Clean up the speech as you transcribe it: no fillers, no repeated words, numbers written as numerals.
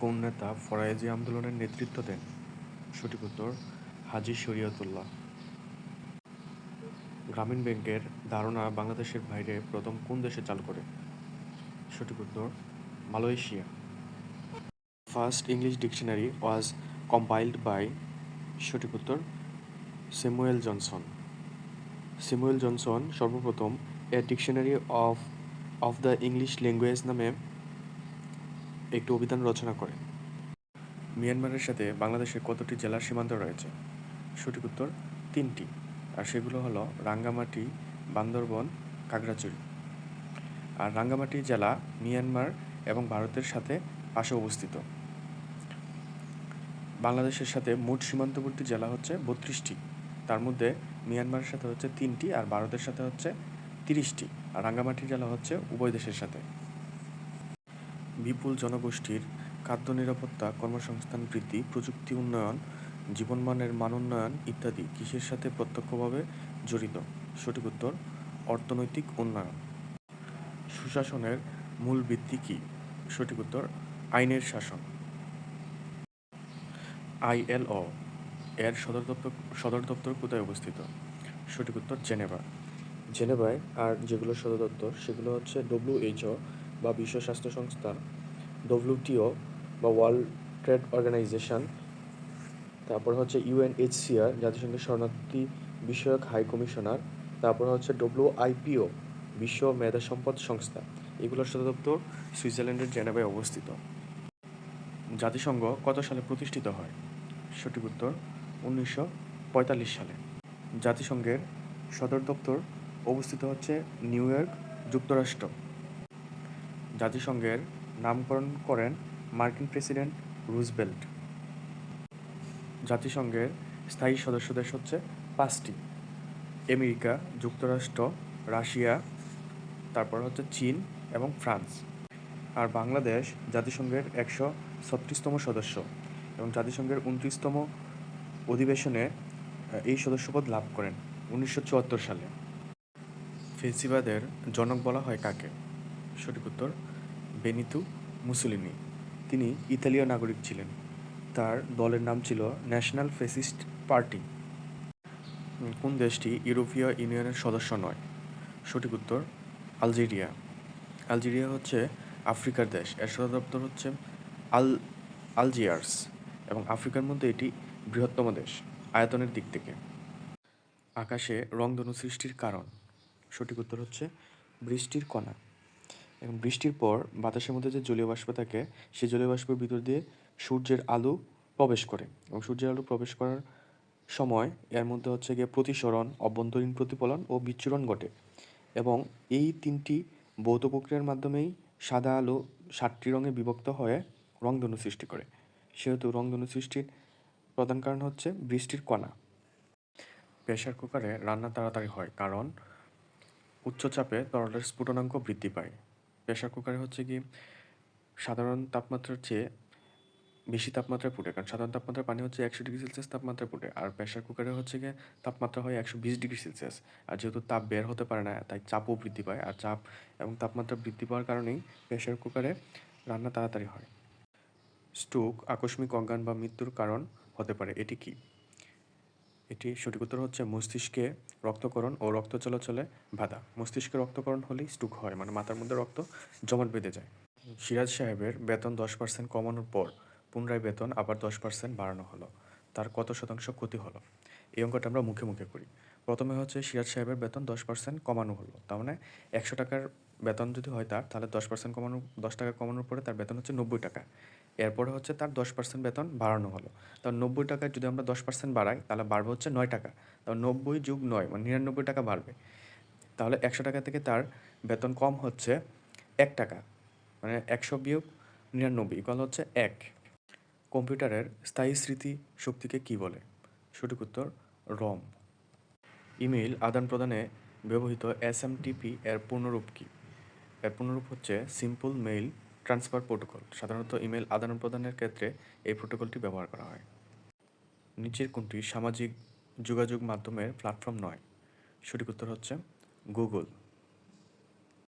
কোন নেতা ফরায়েজি আন্দোলনের নেতৃত্ব দেন? সঠিক উত্তর হাজী শরীয়তুল্লাহ। গ্রামীণ ব্যাংকের ধারণা বাংলাদেশের বাইরে প্রথম কোন দেশে চালু করে? সঠিক উত্তর Malaysia. First English dictionary was compiled by, সঠিক উত্তর স্যামুয়েল জনসন। স্যামুয়েল জনসন সর্বপ্রথম a dictionary of the English language নামে একটি অভিধান রচনা করেন। মিয়ানমারের সাথে বাংলাদেশের কতটি জেলার সীমান্ত রয়েছে? সঠিক উত্তর 3টি, আর সেগুলো হলো রাঙ্গামাটি, বান্দরবন, খাগড়াছড়ি। আর রাঙ্গামাটি জেলা মিয়ানমার এবং ভারতের সাথে পাশে অবস্থিত। বাংলাদেশের সাথে মোট সীমান্তবর্তী জেলা হচ্ছে 32টি, তার মধ্যে মিয়ানমারের সাথে হচ্ছে 3টি আর ভারতের সাথে হচ্ছে 30টি, আর রাঙ্গামাটি জেলা হচ্ছে উভয় দেশের সাথে। বিপুল জনগোষ্ঠীর খাদ্য নিরাপত্তা, কর্মসংস্থান বৃদ্ধি, প্রযুক্তি উন্নয়ন, জীবনমানের মান উন্নয়ন ইত্যাদি কিসের সাথে প্রত্যক্ষভাবে জড়িত? সঠিক উত্তর অর্থনৈতিক উন্নয়ন। সুশাসনের মূল ভিত্তি কী? সঠিক উত্তর আইনের শাসন। ILO এর সদর দপ্তর কোথায় অবস্থিত? সঠিক উত্তর জেনেভা। জেনেভায় আর যেগুলো সদর দপ্তর সেগুলো হচ্ছে WHO বা বিশ্ব স্বাস্থ্য সংস্থা, WTO বা ওয়ার্ল্ড ট্রেড অর্গানাইজেশন, তারপর হচ্ছে UNHCR জাতিসংঘের শরণার্থী বিষয়ক হাই কমিশনার, তারপর হচ্ছে WIPO বিশ্ব মেধা সম্পদ সংস্থা। এগুলোর সদর দপ্তর সুইজারল্যান্ডের জেনেভায় অবস্থিত। জাতিসংঘ কত সালে প্রতিষ্ঠিত হয়? সঠিক উত্তর 1945 সালে। জাতিসংঘের সদর দপ্তর অবস্থিত হচ্ছে নিউ ইয়র্ক, যুক্তরাষ্ট্র। জাতিসংঘের নামকরণ করেন মার্কিন প্রেসিডেন্ট রুজভেল্ট। জাতিসংঘের স্থায়ী সদস্য দেশ হচ্ছে 5টি: আমেরিকা, যুক্তরাষ্ট্র, রাশিয়া, তারপর হচ্ছে চীন এবং ফ্রান্স। আর বাংলাদেশ জাতিসংঘের 136তম সদস্য এবং জাতিসংঘের 29তম অধিবেশনে এই সদস্যপদ লাভ করেন 1974 সালে। ফেসিবাদের জনক বলা হয় কাকে? সঠিক উত্তর বেনিতো মুসোলিনি। তিনি ইতালীয় নাগরিক ছিলেন। তার দলের নাম ছিল ন্যাশনাল ফ্যাসিস্ট পার্টি। কোন দেশটি ইউরোপীয় ইউনিয়নের সদস্য নয়? সঠিক উত্তর আলজেরিয়া। আলজেরিয়া হচ্ছে আফ্রিকার দেশ। এর সদর দপ্তর হচ্ছে আলজিয়ার্স এবং আফ্রিকার মধ্যে এটি বৃহত্তম দেশ আয়তনের দিক থেকে। আকাশে রংধনু সৃষ্টির কারণ? সঠিক উত্তর হচ্ছে বৃষ্টির কণা। এবং বৃষ্টির পর বাতাসের মধ্যে যে জলীয় বাষ্প থাকে সেই জলীয় বাষ্পের ভিতর দিয়ে সূর্যের আলো প্রবেশ করে এবং সূর্যের আলো প্রবেশ করার সময় এর মধ্যে হচ্ছে গিয়ে প্রতিসরণ, অভ্যন্তরীণ প্রতিফলন ও বিচ্ছুরণ ঘটে এবং এই 3টি ভৌত প্রক্রিয়ার মাধ্যমেই সাদা আলো 7টি রঙে বিভক্ত হয়ে রংধনু সৃষ্টি করে। সেহেতু রংধনু সৃষ্টির প্রধান কারণ হচ্ছে বৃষ্টির কণা। প্রেসার কুকারে রান্না তাড়াতাড়ি হয় কারণ উচ্চ চাপে তরলের স্ফুটনাঙ্ক বৃদ্ধি পায়। প্রেসার কুকারে হচ্ছে কি সাধারণ তাপমাত্রার চেয়ে বেশি তাপমাত্রায় ফুটে, কারণ সাধারণ তাপমাত্রার পানি হচ্ছে 100 ডিগ্রি সেলসিয়াস তাপমাত্রায় ফুটে, আর প্রেসার কুকারে হচ্ছে গিয়ে তাপমাত্রা হয় 120 ডিগ্রি সেলসিয়াস। আর যেহেতু তাপ বের হতে পারে না তাই চাপও বৃদ্ধি পায়, আর চাপ এবং তাপমাত্রা বৃদ্ধি পাওয়ার কারণেই প্রেসার কুকারে রান্না তাড়াতাড়ি হয়। স্ট্রোক আকস্মিক অজ্ঞান বা মৃত্যুর কারণ হতে পারে, এটি কি? এটি সঠিক উত্তর হচ্ছে মস্তিষ্কে রক্তকরণ ও রক্ত চলাচলে বাধা। মস্তিষ্কে রক্তকরণ হলেই স্ট্রোক হয়, মানে মাথার মধ্যে রক্ত জমাট বেঁধে যায়। সিরাজ সাহেবের বেতন 10% কমানোর পর পুনরায় বেতন আবার 10% বাড়ানো হলো, তার কত শতাংশ ক্ষতি হলো? এই অঙ্কটা আমরা মুখে মুখে করি। প্রথমে হচ্ছে সিরাজ সাহেবের বেতন 10% কমানো হলো, তার মানে 100 টাকার বেতন যদি হয় তার, তাহলে 10% কমানো, 10 টাকা কমানোর পরে তার বেতন হচ্ছে 90 টাকা। এরপরে হচ্ছে তার 10% বেতন বাড়ানো হলো, তার 90 টাকায় যদি আমরা 10% বাড়াই তাহলে বাড়বে হচ্ছে 9 টাকা। তার 90 + 9 মানে 99 টাকা বাড়বে। তাহলে 100 টাকা থেকে তার বেতন কম হচ্ছে 1 টাকা, মানে 100 - 99 ইকুয়াল হচ্ছে 1। কম্পিউটারের স্থায়ী স্মৃতি শক্তিকে কী বলে? সঠিক উত্তর রম। ইমেইল আদান প্রদানে ব্যবহৃত SMTP এর পূর্ণরূপ কী? এর পূর্ণরূপ হচ্ছে সিম্পল মেইল ট্রান্সফার প্রোটোকল। সাধারণত ইমেল আদান প্রদানের ক্ষেত্রে এই প্রোটোকলটি ব্যবহার করা হয়। নিচের কোনটি সামাজিক যোগাযোগ মাধ্যমের প্ল্যাটফর্ম নয়? সঠিক উত্তর হচ্ছে গুগল।